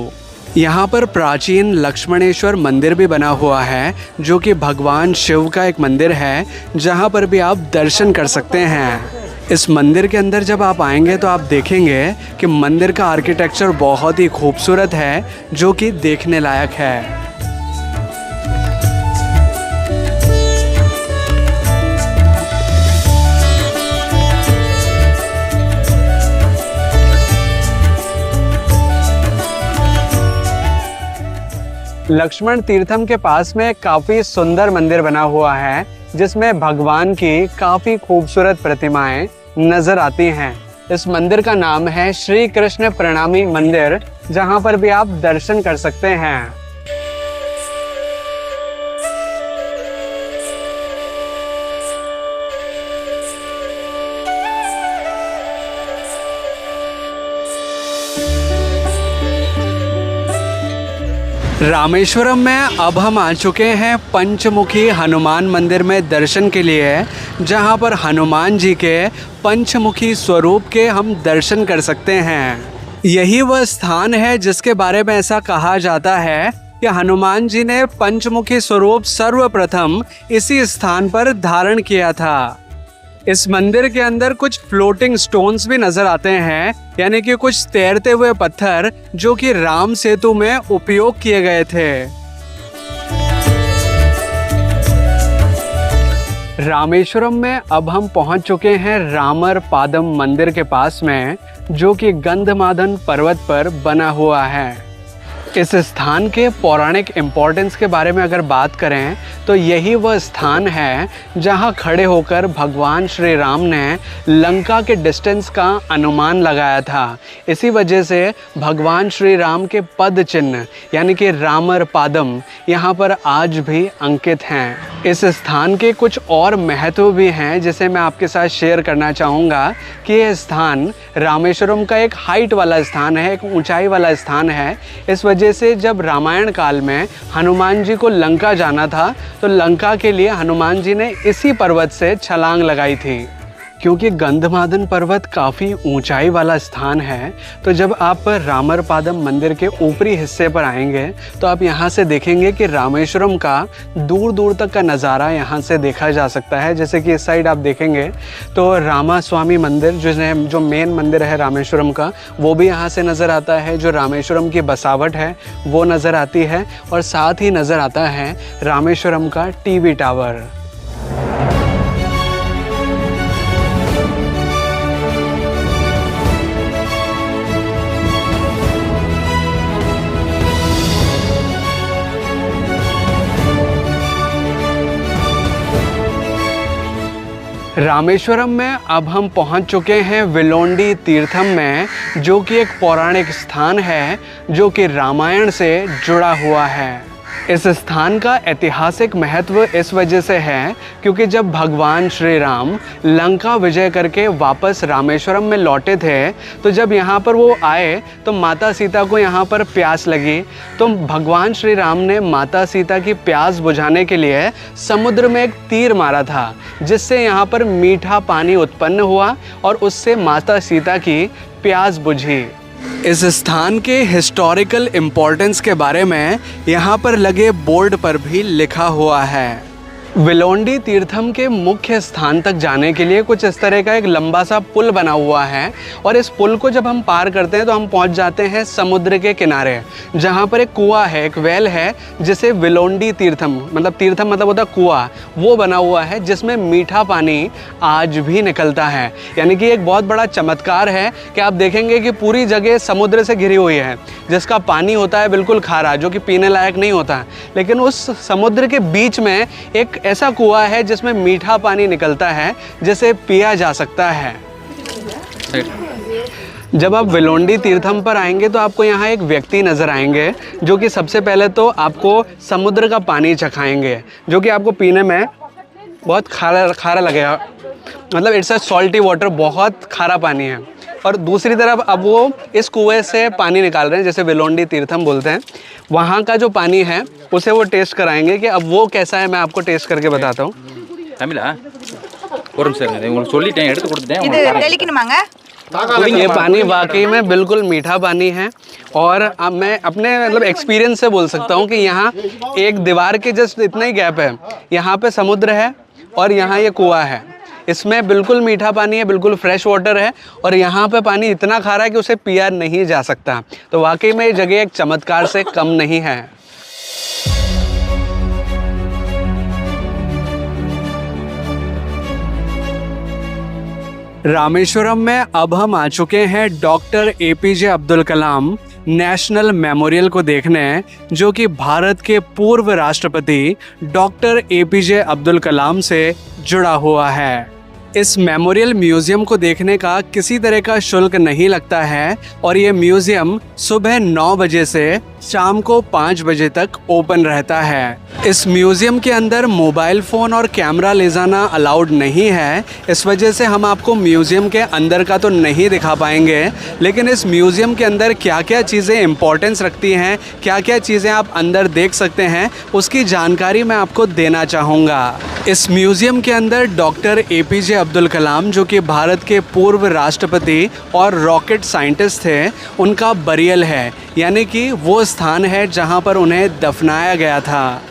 A: यहाँ पर प्राचीन लक्ष्मणेश्वर मंदिर भी बना हुआ है, जो कि भगवान शिव का एक मंदिर है, जहाँ पर भी आप दर्शन कर सकते हैं। इस मंदिर के अंदर जब आप आएंगे तो आप देखेंगे कि मंदिर का आर्किटेक्चर बहुत ही खूबसूरत है, जो कि देखने लायक है। लक्ष्मण तीर्थम के पास में काफ़ी सुंदर मंदिर बना हुआ है, जिसमें भगवान की काफ़ी खूबसूरत प्रतिमाएं नज़र आती हैं। इस मंदिर का नाम है श्री कृष्ण प्रणामी मंदिर, जहां पर भी आप दर्शन कर सकते हैं। रामेश्वरम में अब हम आ चुके हैं पंचमुखी हनुमान मंदिर में दर्शन के लिए, जहां पर हनुमान जी के पंचमुखी स्वरूप के हम दर्शन कर सकते हैं। यही वह स्थान है जिसके बारे में ऐसा कहा जाता है कि हनुमान जी ने पंचमुखी स्वरूप सर्वप्रथम इसी स्थान पर धारण किया था। इस मंदिर के अंदर कुछ फ्लोटिंग स्टोन्स भी नजर आते हैं, यानी कि कुछ तैरते हुए पत्थर, जो कि राम सेतु में उपयोग किए गए थे। रामेश्वरम में अब हम पहुंच चुके हैं रामर पादम मंदिर के पास में, जो कि गंधमादन पर्वत पर बना हुआ है। इस स्थान के पौराणिक इम्पोर्टेंस के बारे में अगर बात करें तो यही वह स्थान है जहां खड़े होकर भगवान श्री राम ने लंका के डिस्टेंस का अनुमान लगाया था। इसी वजह से भगवान श्री राम के पद चिन्ह यानी कि रामर पादम यहां पर आज भी अंकित हैं। इस स्थान के कुछ और महत्व भी हैं, जिसे मैं आपके साथ शेयर करना चाहूँगा कि यह स्थान रामेश्वरम का एक हाइट वाला स्थान है, एक ऊंचाई वाला स्थान है। इस वजह से जब रामायण काल में हनुमान जी को लंका जाना था तो लंका के लिए हनुमान जी ने इसी पर्वत से छलांग लगाई थी। क्योंकि गंधमादन पर्वत काफ़ी ऊंचाई वाला स्थान है, तो जब आप रामर पादम मंदिर के ऊपरी हिस्से पर आएंगे तो आप यहाँ से देखेंगे कि रामेश्वरम का दूर दूर तक का नज़ारा यहाँ से देखा जा सकता है। जैसे कि इस साइड आप देखेंगे तो रामा स्वामी मंदिर जो मेन मंदिर है रामेश्वरम का, वो भी यहाँ से नज़र आता है। जो रामेश्वरम की बसावट है वो नज़र आती है, और साथ ही नज़र आता है रामेश्वरम का टीवी टावर। रामेश्वरम में अब हम पहुंच चुके हैं विलोंडी तीर्थम में, जो कि एक पौराणिक स्थान है जो कि रामायण से जुड़ा हुआ है। इस स्थान का ऐतिहासिक महत्व इस वजह से है क्योंकि जब भगवान श्री राम लंका विजय करके वापस रामेश्वरम में लौटे थे, तो जब यहाँ पर वो आए तो माता सीता को यहाँ पर प्यास लगी। तो भगवान श्री राम ने माता सीता की प्यास बुझाने के लिए समुद्र में एक तीर मारा था, जिससे यहाँ पर मीठा पानी उत्पन्न हुआ और उससे माता सीता की प्यास बुझी। इस स्थान के हिस्टोरिकल इम्पोर्टेंस के बारे में यहाँ पर लगे बोर्ड पर भी लिखा हुआ है। विलोंडी तीर्थम के मुख्य स्थान तक जाने के लिए कुछ इस तरह का एक लंबा सा पुल बना हुआ है, और इस पुल को जब हम पार करते हैं तो हम पहुंच जाते हैं समुद्र के किनारे, जहां पर एक कुआं है, एक वेल है, जिसे विलोंडी तीर्थम मतलब होता कुआं, वो बना हुआ है, जिसमें मीठा पानी आज भी निकलता है। यानी कि एक बहुत बड़ा चमत्कार है कि आप देखेंगे कि पूरी जगह समुद्र से घिरी हुई है, जिसका पानी होता है बिल्कुल खारा, जो कि पीने लायक नहीं होता, लेकिन उस समुद्र के बीच में एक ऐसा कुआं है जिसमें मीठा पानी निकलता है, जिसे पिया जा सकता है। जब आप विलोंडी तीर्थम पर आएंगे तो आपको यहाँ एक व्यक्ति नज़र आएंगे, जो कि सबसे पहले तो आपको समुद्र का पानी चखाएंगे, जो कि आपको पीने में बहुत खारा लगेगा। मतलब इट्स अ सॉल्टी वाटर, बहुत खारा पानी है। और दूसरी तरफ अब वो इस कुएं से पानी निकाल रहे हैं, जैसे विलोंडी तीर्थम बोलते हैं, वहाँ का जो पानी है उसे वो टेस्ट कराएंगे कि अब वो कैसा है। मैं आपको टेस्ट करके बताता हूँ।
C: தமிழா ஒரு நிமிஷம் இருங்க, உங்களுக்கு சொல்லிட்டேன், எடுத்து கொடுத்துட்டேன்.
D: இது தெளிக்கணுமாங்க?
A: ये पानी वाकई में बिल्कुल मीठा पानी है। और अब मैं अपने मतलब एक्सपीरियंस से बोल सकता हूँ कि यहाँ एक दीवार के जस्ट इतना ही गैप है, यहाँ पे समुद्र है और यहाँ ये कुआं है। इसमें बिल्कुल मीठा पानी है, बिल्कुल फ्रेश वाटर है और यहाँ पे पानी इतना खारा है कि उसे पिया नहीं जा सकता। तो वाकई में ये जगह एक चमत्कार से कम नहीं है। रामेश्वरम में अब हम आ चुके हैं doctor APJ Abdul Kalam national memorial को देखने, जो कि भारत के पूर्व राष्ट्रपति डॉक्टर एपीजे अब्दुल कलाम से जुड़ा हुआ है। इस मेमोरियल म्यूजियम को देखने का किसी तरह का शुल्क नहीं लगता है और ये म्यूजियम सुबह 9 बजे से शाम को 5 बजे तक ओपन रहता है। इस म्यूजियम के अंदर मोबाइल फ़ोन और कैमरा ले जाना अलाउड नहीं है, इस वजह से हम आपको म्यूजियम के अंदर का तो नहीं दिखा पाएंगे, लेकिन इस म्यूजियम के अंदर क्या क्या चीज़ें इम्पोर्टेंस रखती हैं, क्या क्या चीज़ें आप अंदर देख सकते हैं, उसकी जानकारी मैं आपको देना चाहूँगा। इस म्यूजियम के अंदर डॉक्टर एपीजे अब्दुल कलाम, जो कि भारत के पूर्व राष्ट्रपति और रॉकेट साइंटिस्ट थे, उनका बरियल है, यानी कि वो स्थान है जहाँ पर उन्हें दफनाया गया था।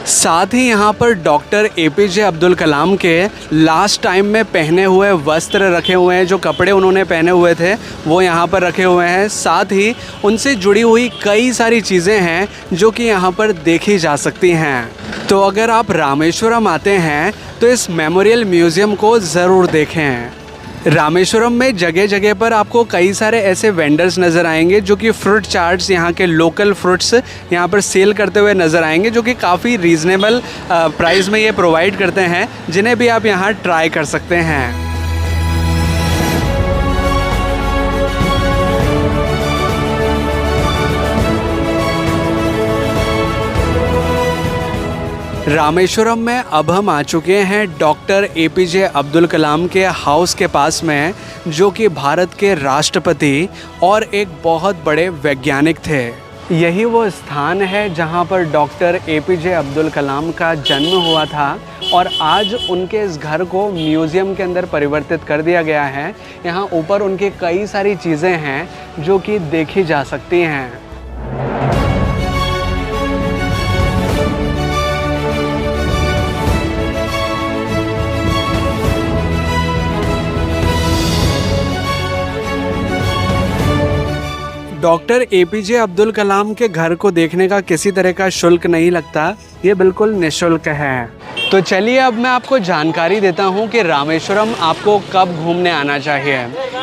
A: साथ ही यहाँ पर डॉक्टर एपीजे अब्दुल कलाम के लास्ट टाइम में पहने हुए वस्त्र रखे हुए हैं, जो कपड़े उन्होंने पहने हुए थे वो यहाँ पर रखे हुए हैं। साथ ही उनसे जुड़ी हुई कई सारी चीज़ें हैं जो कि यहाँ पर देखी जा सकती हैं। तो अगर आप रामेश्वरम आते हैं तो इस मेमोरियल म्यूज़ियम को ज़रूर देखें। रामेश्वरम में जगह जगह पर आपको कई सारे ऐसे वेंडर्स नज़र आएंगे जो कि फ्रूट चाट्स, यहाँ के लोकल फ्रूट्स यहाँ पर सेल करते हुए नज़र आएंगे, जो कि काफ़ी रीज़नेबल प्राइस में ये प्रोवाइड करते हैं, जिन्हें भी आप यहाँ ट्राई कर सकते हैं। रामेश्वरम में अब हम आ चुके हैं डॉक्टर एपीजे अब्दुल कलाम के हाउस के पास में, जो कि भारत के राष्ट्रपति और एक बहुत बड़े वैज्ञानिक थे। यही वो स्थान है जहां पर डॉक्टर एपीजे अब्दुल कलाम का जन्म हुआ था और आज उनके इस घर को म्यूज़ियम के अंदर परिवर्तित कर दिया गया है। यहाँ ऊपर उनकी कई सारी चीज़ें हैं जो कि देखी जा सकती हैं। डॉक्टर एपीजे अब्दुल कलाम के घर को देखने का किसी तरह का शुल्क नहीं लगता, ये बिल्कुल निःशुल्क है। तो चलिए अब मैं आपको जानकारी देता हूँ कि रामेश्वरम आपको कब घूमने आना चाहिए।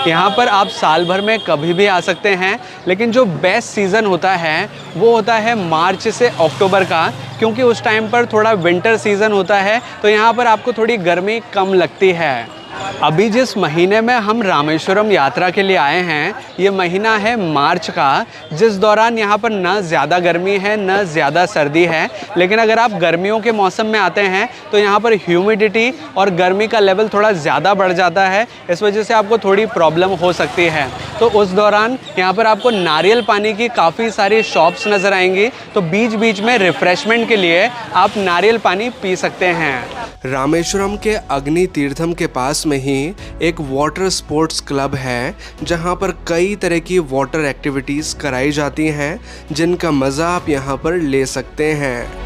A: यहाँ पर आप साल भर में कभी भी आ सकते हैं, लेकिन जो बेस्ट सीज़न होता है वो होता है मार्च से अक्टूबर का, क्योंकि उस टाइम पर थोड़ा विंटर सीज़न होता है, तो यहाँ पर आपको थोड़ी गर्मी कम लगती है। अभी जिस महीने में हम रामेश्वरम यात्रा के लिए आए हैं, ये महीना है मार्च का, जिस दौरान यहाँ पर न ज़्यादा गर्मी है न ज़्यादा सर्दी है। लेकिन अगर आप गर्मियों के मौसम में आते हैं तो यहाँ पर ह्यूमिडिटी और गर्मी का लेवल थोड़ा ज़्यादा बढ़ जाता है, इस वजह से आपको थोड़ी प्रॉब्लम हो सकती है। तो उस दौरान यहाँ पर आपको नारियल पानी की काफ़ी सारी शॉप्स नज़र आएंगी, तो बीच बीच में रिफ़्रेशमेंट के लिए आप नारियल पानी पी सकते हैं।
B: रामेश्वरम के अग्नि तीर्थम के पास में ही एक वाटर स्पोर्ट्स क्लब है, जहां पर कई तरह की वाटर एक्टिविटीज़ कराई जाती हैं, जिनका मज़ा आप यहां पर ले सकते हैं।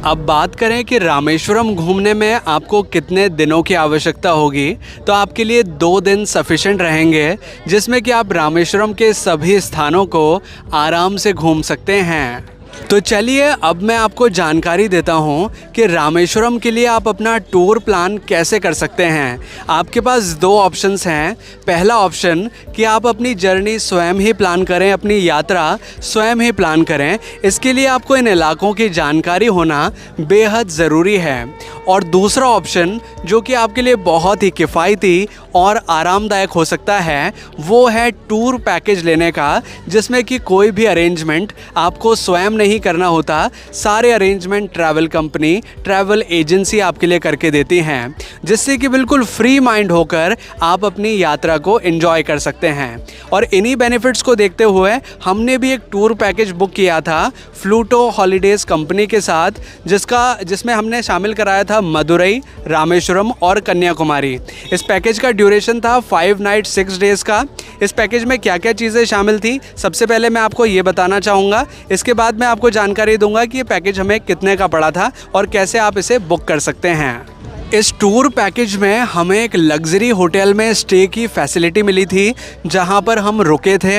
A: अब बात करें कि रामेश्वरम घूमने में आपको कितने दिनों की आवश्यकता होगी, तो आपके लिए 2 दिन सफिशेंट रहेंगे, जिसमें कि आप रामेश्वरम के सभी स्थानों को आराम से घूम सकते हैं। तो चलिए अब मैं आपको जानकारी देता हूँ कि रामेश्वरम के लिए आप अपना टूर प्लान कैसे कर सकते हैं। आपके पास 2 ऑप्शंस हैं। पहला ऑप्शन कि आप अपनी जर्नी स्वयं ही प्लान करें, अपनी यात्रा स्वयं ही प्लान करें। इसके लिए आपको इन इलाकों की जानकारी होना बेहद ज़रूरी है। और दूसरा ऑप्शन जो कि आपके लिए बहुत ही किफ़ायती और आरामदायक हो सकता है, वो है टूर पैकेज लेने का, जिसमें कि कोई भी अरेंजमेंट आपको स्वयं नहीं नहीं करना होता, सारे arrangement travel company, travel agency आपके लिए करके देती हैं, जिससे कि बिल्कुल फ्री माइंड होकर आप अपनी यात्रा को एंजॉय कर सकते हैं। और इन्हीं बेनिफिट्स को देखते हुए हमने भी एक टूर पैकेज बुक किया था फ्लूटो हॉलीडेज़ कंपनी के साथ, जिसमें हमने शामिल कराया था मदुरई, रामेश्वरम और कन्याकुमारी। इस पैकेज का ड्यूरेशन था 5 नाइट 6 डेज़ का। इस पैकेज में क्या क्या चीज़ें शामिल थी, सबसे पहले मैं आपको ये बताना चाहूँगा। इसके बाद मैं आपको जानकारी दूंगा कि ये पैकेज हमें कितने का पड़ा था और कैसे आप इसे बुक कर सकते हैं। इस टूर पैकेज में हमें एक लग्जरी होटल में स्टे की फैसिलिटी मिली थी, जहां पर हम रुके थे।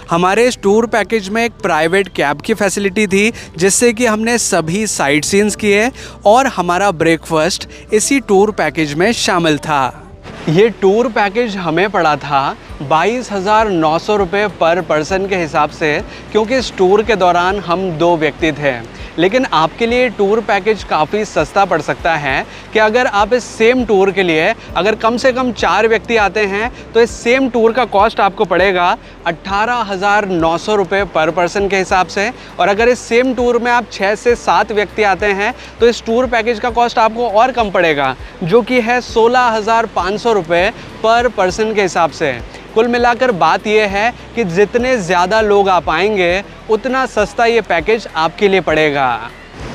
A: हमारे इस टूर पैकेज में एक प्राइवेट कैब की फैसिलिटी थी, जिससे कि हमने सभी साइट सीन्स किए, और हमारा ब्रेकफास्ट इसी टूर पैकेज में शामिल था। ये टूर पैकेज हमें पड़ा था 22,900 रुपये पर पर्सन के हिसाब से, क्योंकि इस टूर के दौरान हम 2 व्यक्ति थे। लेकिन आपके लिए टूर पैकेज काफ़ी सस्ता पड़ सकता है कि अगर आप इस सेम टूर के लिए अगर कम से कम 4 व्यक्ति आते हैं, तो इस सेम टूर का कॉस्ट आपको पड़ेगा 18,900 रुपये पर पर्सन के हिसाब से। और अगर इस सेम टूर में आप 6 से 7 व्यक्ति आते हैं, तो इस टूर पैकेज का कॉस्ट आपको और कम पड़ेगा, जो कि है 16,500 रुपये पर पर्सन के हिसाब से। कुल मिलाकर बात यह है कि जितने ज़्यादा लोग आप आएंगे, उतना सस्ता ये पैकेज आपके लिए पड़ेगा।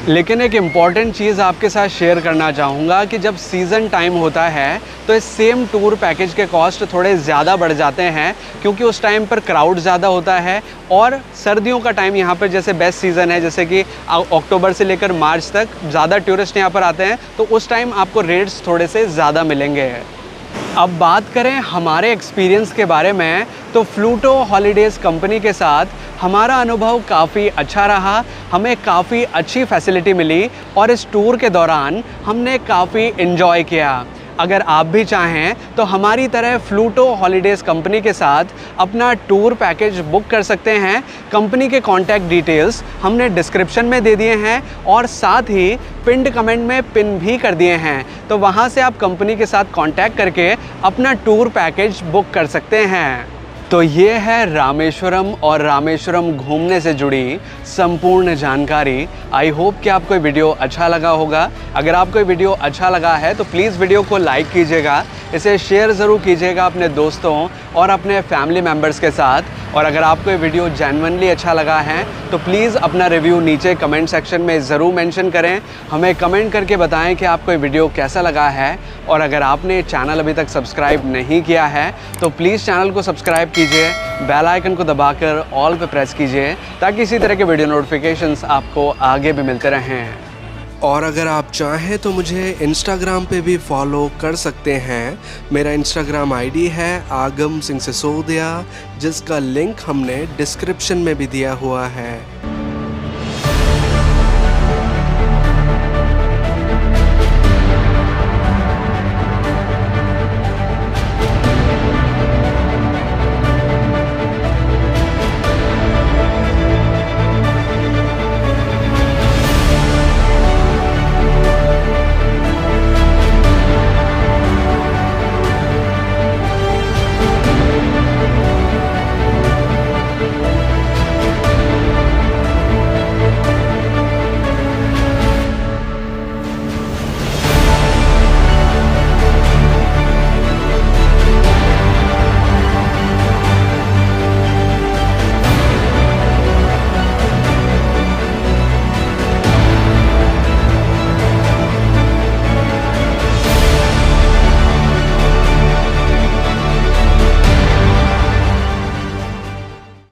A: लेकिन एक इम्पॉर्टेंट चीज़ आपके साथ शेयर करना चाहूँगा कि जब सीज़न टाइम होता है, तो इस सेम टूर पैकेज के कॉस्ट थोड़े ज़्यादा बढ़ जाते हैं, क्योंकि उस टाइम पर क्राउड ज़्यादा होता है। और सर्दियों का टाइम यहाँ पर जैसे बेस्ट सीज़न है, जैसे कि अक्टूबर से लेकर मार्च तक ज़्यादा टूरिस्ट यहाँ पर आते हैं, तो उस टाइम आपको रेट्स थोड़े से ज़्यादा मिलेंगे। अब बात करें हमारे एक्सपीरियंस के बारे में, तो फ्लूटो हॉलीडेज़ कंपनी के साथ हमारा अनुभव काफ़ी अच्छा रहा। हमें काफ़ी अच्छी फैसिलिटी मिली और इस टूर के दौरान हमने काफ़ी एंजॉय किया। अगर आप भी चाहें तो हमारी तरह फ्लूटो हॉलीडेज़ कंपनी के साथ अपना टूर पैकेज बुक कर सकते हैं। कंपनी के कॉन्टैक्ट डिटेल्स हमने डिस्क्रिप्शन में दे दिए हैं और साथ ही पिन्ड कमेंट में पिन भी कर दिए हैं, तो वहां से आप कंपनी के साथ कांटेक्ट करके अपना टूर पैकेज बुक कर सकते हैं। तो ये है रामेश्वरम और रामेश्वरम घूमने से जुड़ी संपूर्ण जानकारी। आई होप कि आपको ये वीडियो अच्छा लगा होगा। अगर आपको ये वीडियो अच्छा लगा है तो प्लीज़ वीडियो को लाइक कीजिएगा, इसे शेयर ज़रूर कीजिएगा अपने दोस्तों और अपने फैमिली मेम्बर्स के साथ। और अगर आपको ये वीडियो जेन्युइनली अच्छा लगा है तो प्लीज़ अपना रिव्यू नीचे कमेंट सेक्शन में ज़रूर मेंशन करें। हमें कमेंट करके बताएं कि आपको ये वीडियो कैसा लगा है। और अगर आपने चैनल अभी तक सब्सक्राइब नहीं किया है तो प्लीज़ चैनल को सब्सक्राइब कीजिए, बेल आइकन को दबाकर ऑल पे प्रेस कीजिए, ताकि इसी तरह के वीडियो नोटिफिकेशंस आपको आगे भी मिलते रहें।
B: और अगर आप चाहें तो मुझे इंस्टाग्राम पे भी फॉलो कर सकते हैं। मेरा इंस्टाग्राम आईडी है आगम सिंह सिसोदिया, जिसका लिंक हमने डिस्क्रिप्शन में भी दिया हुआ है।